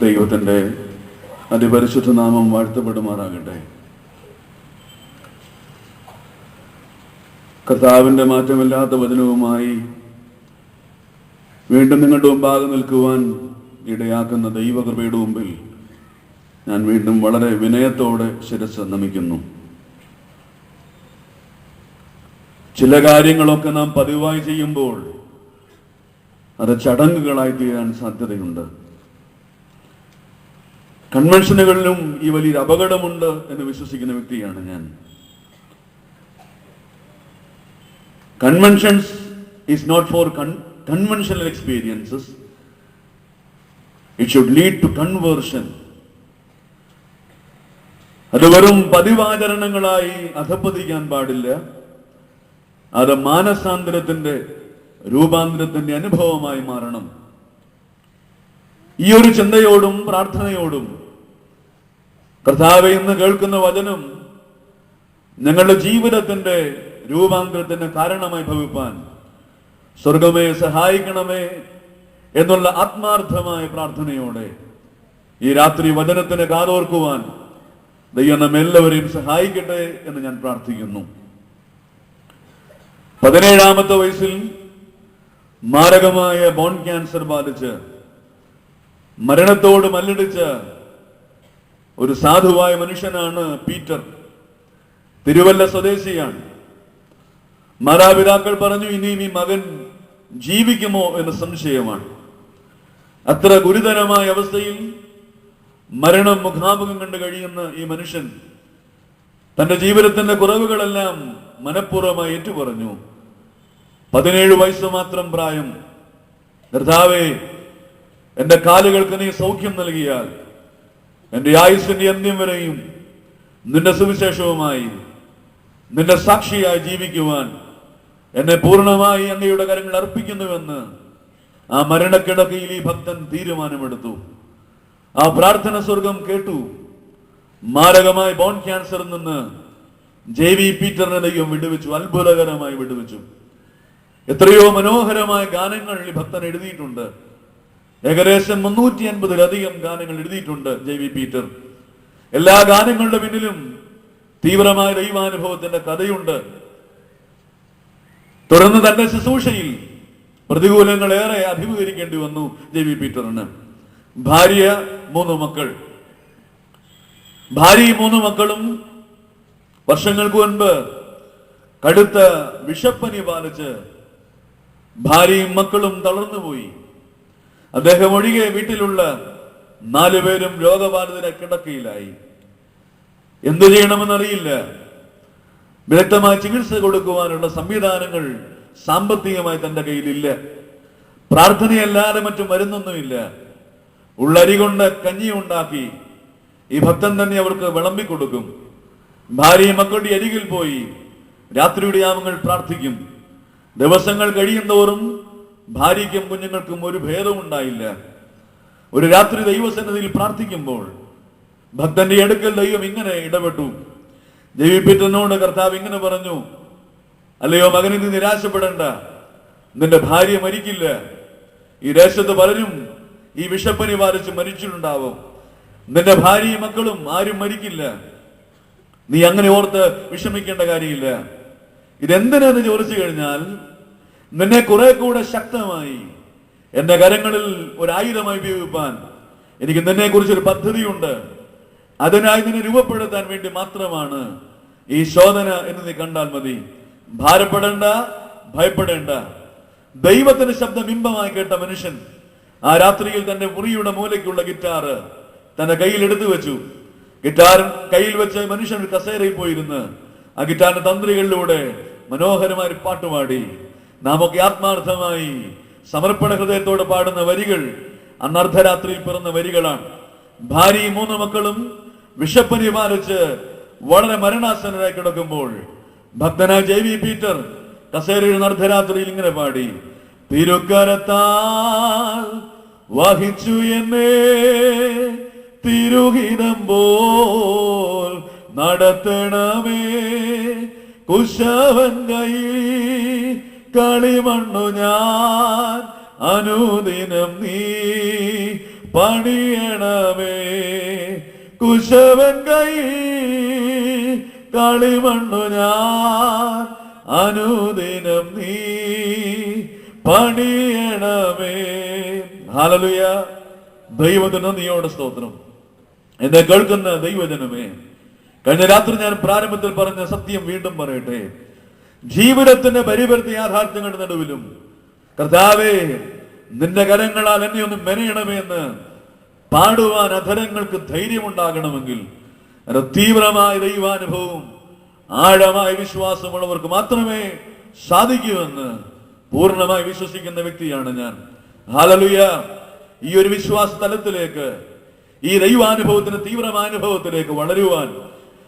ദൈവത്തിൻ്റെ അതിപരിശുദ്ധ നാമം വാഴ്ത്തപ്പെടുമാറാകട്ടെ. കർത്താവിൻ്റെ മാറ്റമില്ലാത്ത വചനവുമായി വീണ്ടും നിങ്ങളുടെ മുമ്പാകെ നിൽക്കുവാൻ ഇടയാക്കുന്ന ദൈവകൃപയുടെ മുമ്പിൽ ഞാൻ വീണ്ടും വളരെ വിനയത്തോടെ ശിരസ്സ് നമിക്കുന്നു. ചില കാര്യങ്ങളൊക്കെ നാം പതിവായി ചെയ്യുമ്പോൾ അത് ചടങ്ങുകളായി തീരാൻ സാധ്യതയുണ്ട്. കൺവെൻഷനുകളിലും ഈ വലിയൊരു അപകടമുണ്ട് എന്ന് വിശ്വസിക്കുന്ന വ്യക്തിയാണ് ഞാൻ. Conventions is not for conventional experiences. It should lead to conversion. അത് വെറും പതിവാചരണങ്ങളായി അധപ്പതിക്കാൻ പാടില്ല. അത് മാനസാന്തരത്തിന്റെ രൂപാന്തരത്തിന്റെ അനുഭവമായി മാറണം. ഈ ഒരു ചിന്തയോടും പ്രാർത്ഥനയോടും കർത്താവേ, ഇന്ന് കേൾക്കുന്ന വചനം ഞങ്ങളുടെ ജീവിതത്തിന്റെ രൂപാന്തരത്തിന് കാരണമായി ഭവിപ്പാൻ സ്വർഗമേ സഹായിക്കണമേ എന്നുള്ള ആത്മാർത്ഥമായ പ്രാർത്ഥനയോടെ ഈ രാത്രി വചനത്തിന് കാതോർക്കുവാൻ ദൈവം നമ്മെല്ലാവരെയും സഹായിക്കട്ടെ എന്ന് ഞാൻ പ്രാർത്ഥിക്കുന്നു. 17-ാമത്തെ വയസ്സിൽ മാരകമായ ബോൺ ക്യാൻസർ ബാധിച്ച് മരണത്തോട് മല്ലടിച്ച ഒരു സാധുവായ മനുഷ്യനാണ് പീറ്റർ. തിരുവല്ല സ്വദേശിയാണ്. മാതാപിതാക്കൾ പറഞ്ഞു, ഇനിയും ഈ മകൻ ജീവിക്കുമോ എന്ന് സംശയമാണ്. അത്ര ഗുരുതരമായ അവസ്ഥയിൽ മരണം മുഖാമുഖം കണ്ടു കഴിയുന്ന ഈ മനുഷ്യൻ തന്റെ ജീവിതത്തിന്റെ കുറവുകളെല്ലാം മനഃപൂർവ്വമായി ഏറ്റുപറഞ്ഞു. 17 വയസ്സ് മാത്രം പ്രായം. കർത്താവേ, എന്റെ കാലുകൾക്ക് നീ സൗഖ്യം നൽകിയാൽ എന്റെ ആയുസ്സിന്റെ അന്ത്യം വരെയും നിന്റെ സുവിശേഷവുമായി നിന്റെ സാക്ഷിയായി ജീവിക്കുവാൻ എന്നെ പൂർണ്ണമായി അങ്ങയുടെ കരങ്ങൾ അർപ്പിക്കുന്നുവെന്ന് ആ മരണക്കിടക്കയിൽ ഈ ഭക്തൻ തീരുമാനമെടുത്തു. ആ പ്രാർത്ഥന സ്വർഗം കേട്ടു. മാരകമായ ബോൺ ക്യാൻസറിൽ നിന്ന് JV പീറ്ററിനെ ദൈവം വിടുവിച്ചു. അത്ഭുതകരമായി വിടുവിച്ചു. എത്രയോ മനോഹരമായ ഗാനങ്ങൾ ഈ ഭക്തൻ എഴുതിയിട്ടുണ്ട്. ഏകദേശം 350-ലധികം ഗാനങ്ങൾ എഴുതിയിട്ടുണ്ട് JV പീറ്റർ. എല്ലാ ഗാനങ്ങളുടെ പിന്നിലും തീവ്രമായ ദൈവാനുഭവത്തിന്റെ കഥയുണ്ട്. തുടർന്ന് തന്റെ ശുശ്രൂഷയിൽ പ്രതികൂലങ്ങൾ ഏറെ അഭിമുഖീകരിക്കേണ്ടി വന്നു JV പീറ്ററിന്. ഭാര്യ, 3 മക്കൾ. ഭാര്യയും 3 മക്കളും വർഷങ്ങൾക്ക് മുൻപ് കടുത്ത വിഷപ്പനി ബാധിച്ച് ഭാര്യയും മക്കളും തളർന്നുപോയി. അദ്ദേഹം ഒഴികെ വീട്ടിലുള്ള 4 പേരും രോഗബാധിതരെ കിടക്കയിലായി. എന്തു ചെയ്യണമെന്നറിയില്ല. വിദഗ്ധമായ ചികിത്സ കൊടുക്കുവാനുള്ള സംവിധാനങ്ങൾ സാമ്പത്തികമായി തന്റെ കയ്യിലില്ല. പ്രാർത്ഥനയല്ലാതെ മറ്റു മരുന്നൊന്നുമില്ല. ഉള്ളരി കൊണ്ട് കഞ്ഞി ഉണ്ടാക്കി ഈ ഭക്തൻ തന്നെ അവർക്ക് വിളമ്പിക്കൊടുക്കും. ഭാര്യയും മക്കളുടെ അരികിൽ പോയി രാത്രിയുടെ യാമങ്ങൾ പ്രാർത്ഥിക്കും. ദിവസങ്ങൾ കഴിയുന്തോറും ഭാര്യയ്ക്കും കുഞ്ഞുങ്ങൾക്കും ഒരു ഭേദവും ഉണ്ടായില്ല. ഒരു രാത്രി ദൈവസന്നിധിയിൽ പ്രാർത്ഥിക്കുമ്പോൾ ഭക്തന്റെ അടുക്കൽ ദൈവം ഇങ്ങനെ ഇടപെട്ടു. JV പീറ്ററിനോട് കർത്താവ് ഇങ്ങനെ പറഞ്ഞു, അല്ലയോ മകനെ, നീ നിരാശപ്പെടേണ്ട. നിന്റെ ഭാര്യ മരിക്കില്ല. ഈ ദേശത്ത് പലരും ഈ വിഷപ്പനി ബാധിച്ച് മരിച്ചിട്ടുണ്ടാവും. നിന്റെ ഭാര്യയും മക്കളും ആരും മരിക്കില്ല. നീ അങ്ങനെ ഓർത്ത് വിഷമിക്കേണ്ട കാര്യമില്ല. ഇതെന്തിനാന്ന് ചോദിച്ചു കഴിഞ്ഞാൽ, നിന്നെ കുറെ കൂടെ ശക്തമായി എന്റെ കരങ്ങളിൽ ഒരു ആയുധമായി ഉപയോഗിപ്പാൻ എനിക്ക് നിന്നെ കുറിച്ചൊരു പദ്ധതിയുണ്ട്. അതിനായി നിന്നെ രൂപപ്പെടുത്താൻ വേണ്ടി മാത്രമാണ് ഈ ശോധന എന്ന് നീ കണ്ടാൽ മതി. ഭാരപ്പെടേണ്ട, ഭയപ്പെടേണ്ട. ദൈവത്തിന്റെ ശബ്ദം ബിംബമായി കേട്ട മനുഷ്യൻ ആ രാത്രിയിൽ തന്റെ മുറിയുടെ മൂലയ്ക്കുള്ള ഗിറ്റാറ് തന്റെ കയ്യിൽ എടുത്തു വെച്ചു. ഗിറ്റാർ കയ്യിൽ വെച്ച് മനുഷ്യൻ ഒരു കസേരയിൽ പോയിരുന്ന് ആ ഗിറ്റാറിന്റെ തന്ത്രികളിലൂടെ മനോഹരമായ പാട്ടുപാടി. നാം ഒക്കെ ആത്മാർത്ഥമായി സമർപ്പണ ഹൃദയത്തോടെ പാടുന്ന വരികൾ അന്ന് അർദ്ധരാത്രിയിൽ പിറന്ന വരികളാണ്. ഭാര്യയും 3 മക്കളും വിഷപ്പനി ബാധിച്ച് വളരെ മരണാസന്നരായി കിടക്കുമ്പോൾ ഭക്തനായ JV പീറ്റർ കസേരയിൽ അർദ്ധരാത്രിയിൽ ഇങ്ങനെ പാടി, തിരുക്കരത്താൽ വഹിച്ചു എന്നെ തിരുഹിതം പോൽ നടത്തണമേ, കുശവൻ കൈ കളിമണ്ണു ഞാൻ അനുദിനം നീ പണിയണമേ. കുശവൻ കൈ കളിമണ്ണു ഞാൻ അനുദിനം നീ പണിയണമേ. ഹല്ലേലൂയ. ദൈവത്തിന് നന്ദിയോടെ സ്തോത്രം. എന്നെ കേൾക്കുന്ന ദൈവജനമേ, കഴിഞ്ഞ രാത്രി ഞാൻ പ്രാരംഭത്തിൽ പറഞ്ഞ സത്യം വീണ്ടും പറയട്ടെ. ജീവിതത്തിന്റെ പരിവർത്തി യാഥാർത്ഥ്യങ്ങളുടെ നടുവിലും കർത്താവേ നിന്റെ കരങ്ങളാൽ എന്നെ ഒന്ന് മെനയണമേ എന്ന് പാടുവാൻ അധരങ്ങൾക്ക് ധൈര്യമുണ്ടാകണമെങ്കിൽ തീവ്രമായ ദൈവാനുഭവവും ആഴമായ വിശ്വാസമുള്ളവർക്ക് മാത്രമേ സാധിക്കൂവെന്ന് പൂർണ്ണമായി വിശ്വസിക്കുന്ന വ്യക്തിയാണ് ഞാൻ. ഹല്ലേലൂയ. ഈ ഒരു വിശ്വാസ തലത്തിലേക്ക്, ഈ ദൈവാനുഭവത്തിന് തീവ്രമായ അനുഭവത്തിലേക്ക് വളരുവാൻ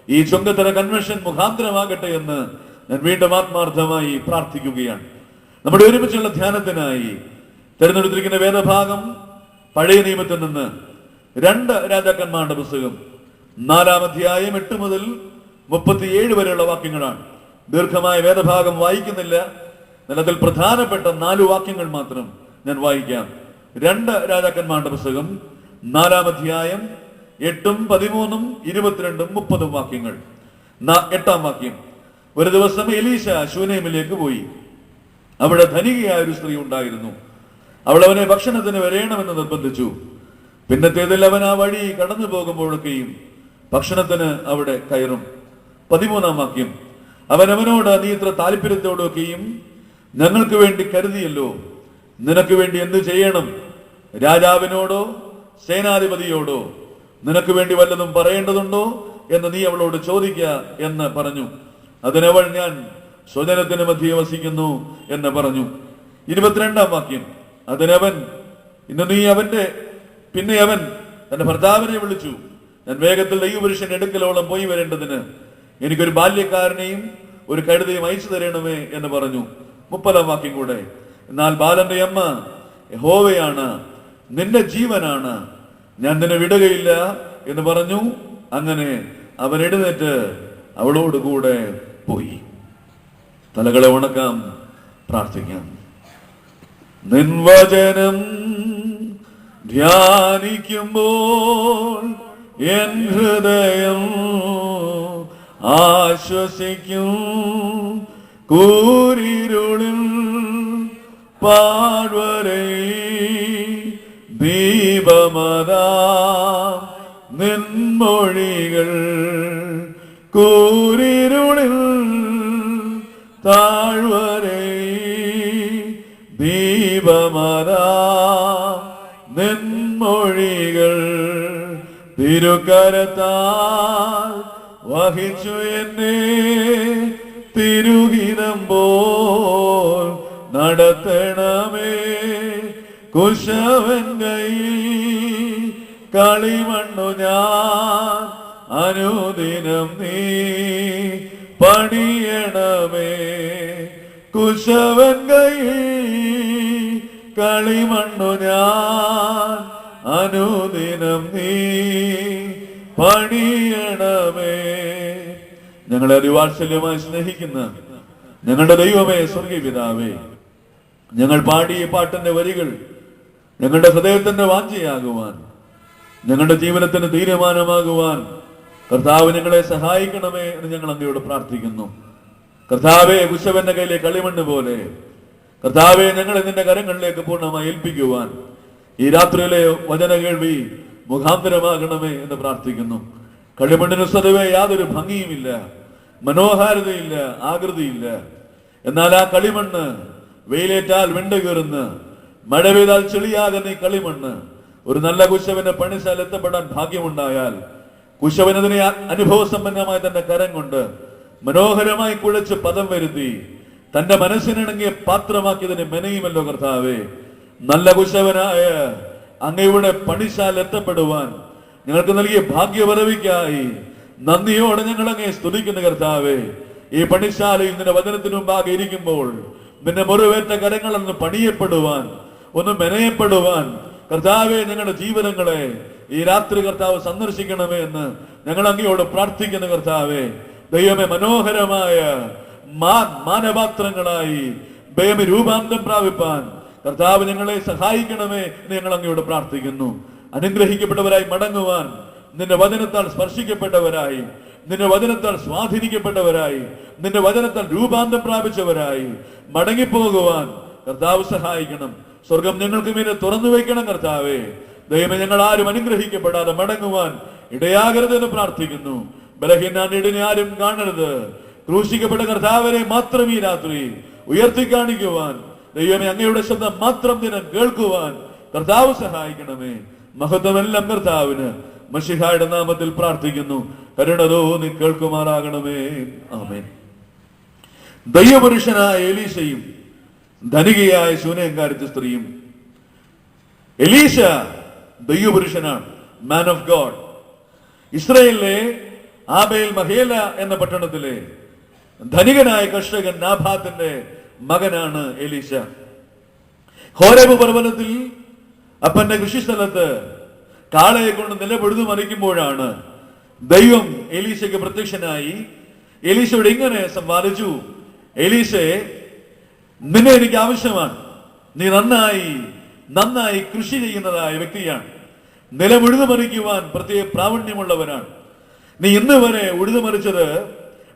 ഈ ചുങ്കത്തല കൺവെൻഷൻ മുഖാന്തരമാകട്ടെ എന്ന് ഞാൻ വീണ്ടും ആത്മാർത്ഥമായി പ്രാർത്ഥിക്കുകയാണ്. നമ്മുടെ ഒരുമിച്ചുള്ള ധ്യാനത്തിനായി തിരഞ്ഞെടുത്തിരിക്കുന്ന വേദഭാഗം പഴയ നിയമത്തിൽ നിന്ന് 2 രാജാക്കന്മാരുടെ പുസ്തകം 4-ാം അധ്യായം 8 മുതൽ 37 വരെയുള്ള വാക്യങ്ങളാണ്. ദീർഘമായ വേദഭാഗം വായിക്കുന്നില്ല. അതിൽ പ്രധാനപ്പെട്ട 4 വാക്യങ്ങൾ മാത്രം ഞാൻ വായിക്കാം. 2 രാജാക്കന്മാരുടെ പുസ്തകം 4-ാം അധ്യായം 8, 13, 22, 30 വാക്യങ്ങൾ. 8-ാം വാക്യം. ഒരു ദിവസം എലീശ ശൂനേമിലേക്ക് പോയി. അവിടെ ധനികയായ ഒരു സ്ത്രീ ഉണ്ടായിരുന്നു. അവൾ അവനെ ഭക്ഷണത്തിന് വരേണമെന്ന് നിർബന്ധിച്ചു. പിന്നത്തേതിൽ അവൻ ആ വഴി കടന്നു പോകുമ്പോഴൊക്കെയും ഭക്ഷണത്തിന് അവിടെ കയറും. 13-ാം വാക്യം. അവൻ അവനോട്, നീ ഇത്ര താല്പര്യത്തോടൊക്കെയും ഞങ്ങൾക്ക് വേണ്ടി കരുതിയല്ലോ, നിനക്ക് വേണ്ടി എന്ത് ചെയ്യണം? രാജാവിനോടോ സേനാധിപതിയോടോ നിനക്ക് വേണ്ടി വല്ലതും പറയേണ്ടതുണ്ടോ എന്ന് നീ അവളോട് ചോദിക്ക എന്ന് പറഞ്ഞു. അതിനവൾ, ഞാൻ സ്വജനത്തിന് മധ്യേ വസിക്കുന്നു എന്ന് പറഞ്ഞു. 22-ാം വാക്യം. അതിനവൻ, പിന്നെ അവൻ തന്റെ ഭർത്താവിനെ വിളിച്ചു, ഞാൻ വേഗത്തിൽ ദൈവപുരുഷൻ എടുക്കലോളം പോയി വരേണ്ടതിന് എനിക്കൊരു ബാല്യക്കാരനെയും ഒരു കഴുതയും അയച്ചു തരണമേ എന്ന് പറഞ്ഞു. 30-ാം വാക്യം കൂടെ. എന്നാൽ ബാലന്റെ അമ്മ, യഹോവയാണ്, നിന്റെ ജീവനാണ്, ഞാൻ നിന്നെ വിടുകയില്ല എന്ന് പറഞ്ഞു. അങ്ങനെ അവൻ എഴുന്നേറ്റ് അവളോടുകൂടെ പോയി. തലകളെ വണക്കാം, പ്രാർത്ഥിക്കാം. നിൻവചനം ധ്യാനിക്കുമ്പോൾ എൻ ഹൃദയം ആശ്വസിക്കും. കൂരിരുളിൽ പാഴ്വരെ ദീപമതാ നിൻമൊഴികൾ. കൂരിരുളിൽ താഴ്വരെ ദീപമതാ നിൻമൊഴികൾ. തിരുക്കരത്താൽ വഹിച്ചു എന്നെ തിരുഹിതം പോൽ നടത്തണമേ. കുശവൻ കൈ കളിമണ്ണു ഞാൻ അനുദിനം നീ പണിയണമേ. കുശവൻ കൈ കളിമണ്ണു ഞാൻ അനുദിനം നീ പണിയണമേ. ഞങ്ങളെ അതിവാത്സല്യമായി സ്നേഹിക്കുന്ന ഞങ്ങളുടെ ദൈവമേ, സ്വർഗീയ പിതാവേ, ഞങ്ങൾ പാടിയ പാട്ടിന്റെ വരികൾ ഞങ്ങളുടെ ഹൃദയത്തിന്റെ വാഞ്ചയാകുവാൻ, ഞങ്ങളുടെ ജീവനത്തിന് തീരുമാനമാകുവാൻ കർത്താവ് ഞങ്ങളെ സഹായിക്കണമേ എന്ന് ഞങ്ങൾ അങ്ങയോട് പ്രാർത്ഥിക്കുന്നു. കർത്താവെ, കുശവന്റെ കയ്യിലെ കളിമണ്ണ് പോലെ കർത്താവെ ഞങ്ങളെ നിന്റെ കരങ്ങളിലേക്ക് പൂർണ്ണമായി ഏൽപ്പിക്കുവാൻ ഈ രാത്രിയിലെ വചന കേൾവി മുഖാന്തരമാകണമേ എന്ന് പ്രാർത്ഥിക്കുന്നു. കളിമണ്ണിന് സ്വതവേ യാതൊരു ഭംഗിയുമില്ല, മനോഹാരിതയില്ല, ആകൃതിയില്ല. എന്നാൽ ആ കളിമണ്ണ് വെയിലേറ്റാൽ വിണ്ടു കീറുന്ന, മഴ പെയ്താൽ ചെളിയാകുന്ന ഈ കളിമണ്ണ് ഒരു നല്ല കുശവന്റെ പണിശാല എത്തപ്പെടാൻ ഭാഗ്യമുണ്ടായാൽ കുശവനതിനെ അനുഭവസമ്പന്നമായ തന്റെ കരം കൊണ്ട് മനോഹരമായി കുഴച്ച് പദം വരുത്തി തന്റെ മനസ്സിനിണങ്ങിയ പാത്രമാക്കിയതിനെ മെനയുമല്ലോ കർത്താവേ. നല്ല കുശവനായ അങ്ങയുടെ പണിശാല എത്തപ്പെടുവാൻ ഞങ്ങൾക്ക് നൽകിയ ഭാഗ്യപദവിക്കായി നന്ദിയോടെ ഞങ്ങൾ അങ്ങേ സ്തുതിക്കുന്നു കർത്താവേ. ഈ പണിശാലയിൽ നിന്റെ വചനത്തിനു മുമ്പാകെ ഇരിക്കുമ്പോൾ നിന്റെ മുറിവേറ്റ കരങ്ങളൊന്ന് പണിയപ്പെടുവാൻ, ഒന്ന് മെനയപ്പെടുവാൻ കർത്താവെ ഞങ്ങളുടെ ജീവനങ്ങളെ ഈ രാത്രി കർത്താവ് സന്ദർശിക്കണമേ എന്ന് ഞങ്ങൾ അങ്ങയോട് പ്രാർത്ഥിക്കുന്നു കർത്താവേ. ദൈവമേ, മനോഹരമായ മാനപാത്രങ്ങളായി ദൈവമേ രൂപാന്തരം പ്രാപിപ്പാൻ കർത്താവ് ഞങ്ങളെ സഹായിക്കണമേ എന്ന് ഞങ്ങൾ അങ്ങയോട് പ്രാർത്ഥിക്കുന്നു. അനുഗ്രഹിക്കപ്പെട്ടവരായി മടങ്ങുവാൻ, നിന്റെ വചനത്താൽ സ്പർശിക്കപ്പെട്ടവരായി, നിന്റെ വചനത്താൽ സ്വാധീനിക്കപ്പെട്ടവരായി, നിന്റെ വചനത്താൽ രൂപാന്തരം പ്രാപിച്ചവരായി മടങ്ങിപ്പോകുവാൻ കർത്താവ് സഹായിക്കണം. സ്വർഗം ഞങ്ങൾക്ക് മീതെ തുറന്നു വയ്ക്കണം കർത്താവേ. ദൈവമേ, ഞങ്ങൾ ആരും അനുഗ്രഹിക്കപ്പെടാതെ മടങ്ങുവാൻ ഇടയാകരുതെന്ന് പ്രാർത്ഥിക്കുന്നു. ബലഹീനനെ ആരും കാണരുത്. ക്രൂശിക്കപ്പെട്ട കർത്താവിനെ മാത്രം ഈ രാത്രി ഉയർത്തി കാണിക്കുവാൻ, ദൈവമേ, അങ്ങയുടെ ശബ്ദം മാത്രം ദിനം കേൾക്കുവാൻ കർത്താവ് സഹായിക്കണമേ. മഹത്വമെല്ലാം കർത്താവിന്. മശിഹായുടെ നാമത്തിൽ പ്രാർത്ഥിക്കുന്നു. കരുണതോ നീ കേൾക്കുമാറാകണമേ. ആമേൻ. ദൈവപുരുഷനായ എലീശയും ധനികയായ ശൂനേംകാരത്തി സ്ത്രീയും. എലീശ ദൈവപുരുഷനാണ്, മാൻ ഓഫ് ഗോഡ്. ഇസ്രായേലിലെ ആബേൽ മഹേല എന്ന പട്ടണത്തിലെ ധനികനായ കർഷകൻ നാഭാത്തിന്റെ മകനാണ് എലീശ. ഹോരേബ് പർവ്വതത്തിൽ അപ്പന്റെ കൃഷിസ്ഥലത്ത് കാളയെ കൊണ്ട് നിലപൊഴുതു മറിക്കുമ്പോഴാണ് ദൈവം എലീശയ്ക്ക് പ്രത്യക്ഷനായി എലീശയോട് ഇങ്ങനെ സംവാദിച്ചു: എലീശേ, നിന്നെ എനിക്ക് ആവശ്യമാണ്. നീ നന്നായി കൃഷി ചെയ്യുന്നതായ വ്യക്തിയാണ്. നിലം ഉഴുതുമറിക്കുവാൻ പ്രത്യേക പ്രാവീണ്യമുള്ളവനാണ്. നീ ഇന്ന് വരെ ഉഴുതുമറിച്ചത്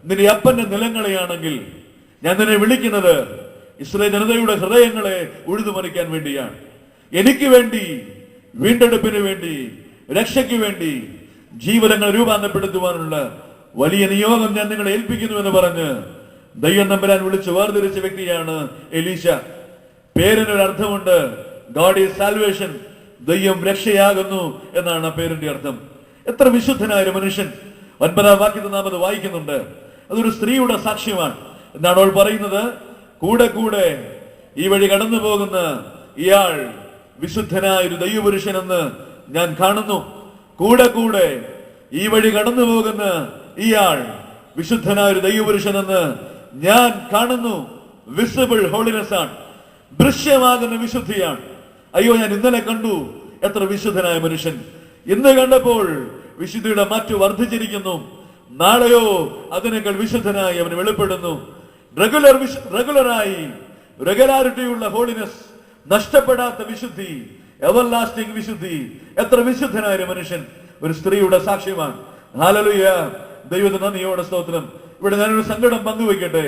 നിന്റെ അപ്പന്റെ നിലങ്ങളെയാണെങ്കിൽ ഞാൻ നിന്നെ വിളിക്കുന്നത് ഇസ്രായേൽ ജനതയുടെ ഹൃദയങ്ങളെ ഉഴുതുമറിക്കാൻ വേണ്ടിയാണ്. എനിക്ക് വേണ്ടി, വീണ്ടെടുപ്പിന് വേണ്ടി, രക്ഷയ്ക്ക് വേണ്ടി ജീവനങ്ങൾ രൂപാന്തരപ്പെടുത്തുവാനുള്ള വലിയ നിയോഗം ഞാൻ നിങ്ങളെ ഏൽപ്പിക്കുന്നു എന്ന് പറഞ്ഞ് ദൈവം തമ്പുരാൻ വിളിച്ച് വേർതിരിച്ച വ്യക്തിയാണ് എലീശ. പേരിനൊരു അർത്ഥമുണ്ട്. God is salvation. ദൈവം രക്ഷയാകുന്നു എന്നാണ് ആ പേരിന്റെ അർത്ഥം. എത്ര വിശുദ്ധനായ ഒരു മനുഷ്യൻ. 9-ാം വാക്യത്തിൽ നാം അത് വായിക്കുന്നുണ്ട്. അതൊരു സ്ത്രീയുടെ സാക്ഷ്യമാണ്. എന്താണ് അവൾ പറയുന്നത്? കൂടെ കൂടെ ഈ വഴി കടന്നു പോകുന്ന ഇയാൾ വിശുദ്ധനായ ഒരു ദൈവപുരുഷനെന്ന് ഞാൻ കാണുന്നു. കൂടെ കൂടെ ഈ വഴി കടന്നു പോകുന്ന ഇയാൾ വിശുദ്ധനായ ഒരു ദൈവപുരുഷനെന്ന് ഞാൻ കാണുന്നു. വിസിബിൾ ഹോളിനെസ് ആണ്, ദൃശ്യമാകുന്ന വിശുദ്ധിയാണ്. അയ്യോ, ഞാൻ ഇന്നലെ കണ്ടു എത്ര വിശുദ്ധനായ മനുഷ്യൻ. ഇന്ന് കണ്ടപ്പോൾ വിശുദ്ധിയുടെ മാറ്റു വർദ്ധിച്ചിരിക്കുന്നു. നാളെയോ അതിനേക്കാൾ വിശുദ്ധനായി അവന് വെളിപ്പെടുന്നു. റെഗുലാരിറ്റിയുള്ള ഹോളിനെസ്, നഷ്ടപ്പെടാത്ത വിശുദ്ധി, എവർ ലാസ്റ്റിംഗ് വിശുദ്ധി. എത്ര വിശുദ്ധനായ ഒരു മനുഷ്യൻ. ഒരു സ്ത്രീയുടെ സാക്ഷ്യമാണ്. ഹല്ലേലൂയ. ദൈവത്തിന് നന്ദിയോടെ സ്തോത്രം. ഇവിടെ ഞാനൊരു സങ്കടം പങ്കുവെക്കട്ടെ.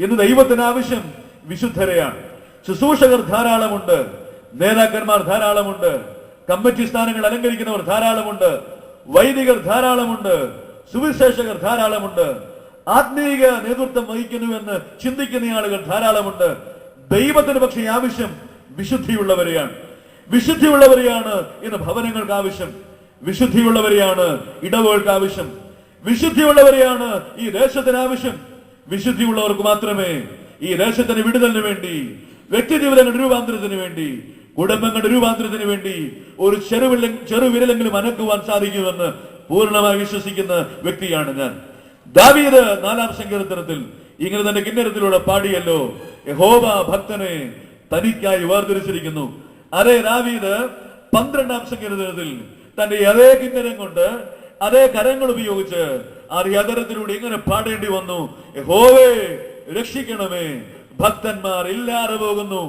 ഇന്ന് ദൈവത്തിന് ആവശ്യം വിശുദ്ധരെയാണ്. ശുശ്രൂഷകർ ധാരാളമുണ്ട്, നേതാക്കന്മാർ ധാരാളമുണ്ട്, കമ്മിറ്റി സ്ഥാനങ്ങൾ അലങ്കരിക്കുന്നവർ ധാരാളമുണ്ട്, വൈദികർ ധാരാളമുണ്ട്, സുവിശേഷകർ ധാരാളമുണ്ട്, ആത്മീയ നേതൃത്വം വഹിക്കുന്നുവെന്ന് ചിന്തിക്കുന്ന ആളുകൾ ധാരാളമുണ്ട്. ദൈവത്തിന് പക്ഷേ ആവശ്യം വിശുദ്ധിയുള്ളവരെയാണ്. വിശുദ്ധിയുള്ളവരെയാണ് ഇന്ന് ഭവനങ്ങൾക്ക് ആവശ്യം. വിശുദ്ധിയുള്ളവരെയാണ് ഇടവുകൾക്ക് ആവശ്യം. വിശുദ്ധിയുള്ളവരെയാണ് ഈ ദേശത്തിന് ആവശ്യം. വിശുദ്ധിയുള്ളവർക്ക് മാത്രമേ ഈ ദേശത്തിന് വിടുതലിന് വേണ്ടി, വ്യക്തി ജീവിതങ്ങളുടെ രൂപാന്തരത്തിന് വേണ്ടി, കുടുംബങ്ങളുടെ രൂപാന്തരത്തിന് വേണ്ടി ഒരു ചെറുവിരലെങ്കിലും അനക്കുവാൻ സാധിക്കുമെന്ന് പൂർണ്ണമായി വിശ്വസിക്കുന്ന വ്യക്തിയാണ് ഞാൻ. ദാവീദ് 4-ാം സങ്കീർത്തനത്തിൽ ഇങ്ങനെ തന്റെ കിന്നരത്തിലൂടെ പാടിയല്ലോ: യഹോവ ഭക്തനെ തനിക്കായി വേർതിരിച്ചിരിക്കുന്നു. അതേ ദാവീദ് 12-ാം സങ്കീർത്തനത്തിൽ തന്റെ അതേ കിന്നരം കൊണ്ട്, അതേ കരങ്ങൾ ഉപയോഗിച്ച് ആ യതരത്തിലൂടെ ഇങ്ങനെ പാടേണ്ടി വന്നു: യഹോവേ രക്ഷിക്കണമേ, ഭക്തന്മാർ ഇല്ലാതെ പോകുന്നു,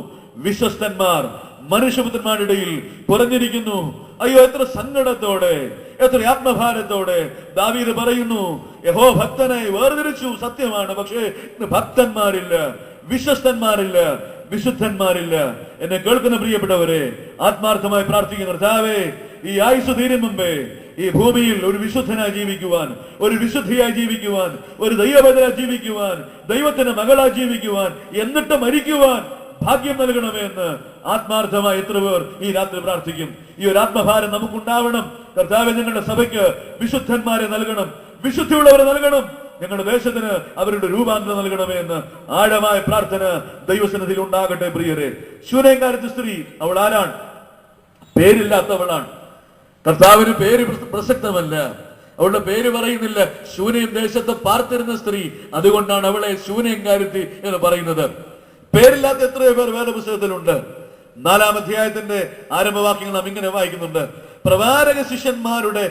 വിശ്വസ്തന്മാർ മനുഷ്യപുത്രന്മാരുടെ ഇടയിൽ കുറഞ്ഞിരിക്കുന്നു. അയ്യോ, എത്ര സങ്കടത്തോടെ, എത്ര ആത്മഭാരത്തോടെ ദാവീദ് പറയുന്നു: യഹോ ഭക്തനെ വേർതിരിച്ചു. സത്യമാണ്, പക്ഷേ ഭക്തന്മാരില്ല, വിശ്വസ്തന്മാരില്ല, വിശുദ്ധന്മാരില്ല. എന്നെ കേൾക്കുന്ന പ്രിയപ്പെട്ടവരെ, ആത്മാർത്ഥമായി പ്രാർത്ഥിക്കുന്ന കർത്താവേ, ഈ ആയുസ് തീരും മുമ്പേ ഈ ഭൂമിയിൽ ഒരു വിശുദ്ധനായി ജീവിക്കുവാൻ, ഒരു വിശുദ്ധിയായി ജീവിക്കുവാൻ, ഒരു ദൈവബദ്ധനായി ജീവിക്കുവാൻ, ദൈവത്തിന്റെ മകളായി ജീവിക്കുവാൻ, എന്നിട്ട് മരിക്കുവാൻ ഭാഗ്യം നൽകണമേ എന്ന് ആത്മാർത്ഥമായി എത്ര പേർ ഈ രാത്രി പ്രാർത്ഥിക്കും. ഈ ഒരു ആത്മഭാരം നമുക്കുണ്ടാവണം. കർത്താവേ, ഞങ്ങളുടെ സഭയ്ക്ക് വിശുദ്ധന്മാരെ നൽകണം, വിശുദ്ധിയുള്ളവരെ നൽകണം, ഞങ്ങളുടെ ദേശത്തിന് അവരുടെ രൂപാന്തരം നൽകണമേ എന്ന് ആഴമായ പ്രാർത്ഥന ദൈവസന്നിധിയിൽ ഉണ്ടാകട്ടെ. പ്രിയരെ, ശൂനേംകാരത്തി സ്ത്രീ, അവൾ ആരാണ്? പേരില്ലാത്തവളാണ്. കർത്താവിന് പേര് പ്രസക്തമല്ല. അവളുടെ പേര് പറയുന്നില്ല. ശൂനേം ദേശത്ത് പാർത്തിരുന്ന സ്ത്രീ, അതുകൊണ്ടാണ് അവളെ ശൂനേംകാരത്തി എന്ന് പറയുന്നത്. പേരില്ലാത്ത എത്രയോ പേർ വേദപുസ്തകത്തിലുണ്ട്. 4-ാം അധ്യായത്തിന്റെ ആരംഭവാക്യങ്ങൾ നാം ഇങ്ങനെ വായിക്കുന്നുണ്ട്: പ്രവാചക ശിഷ്യന്മാരുടെ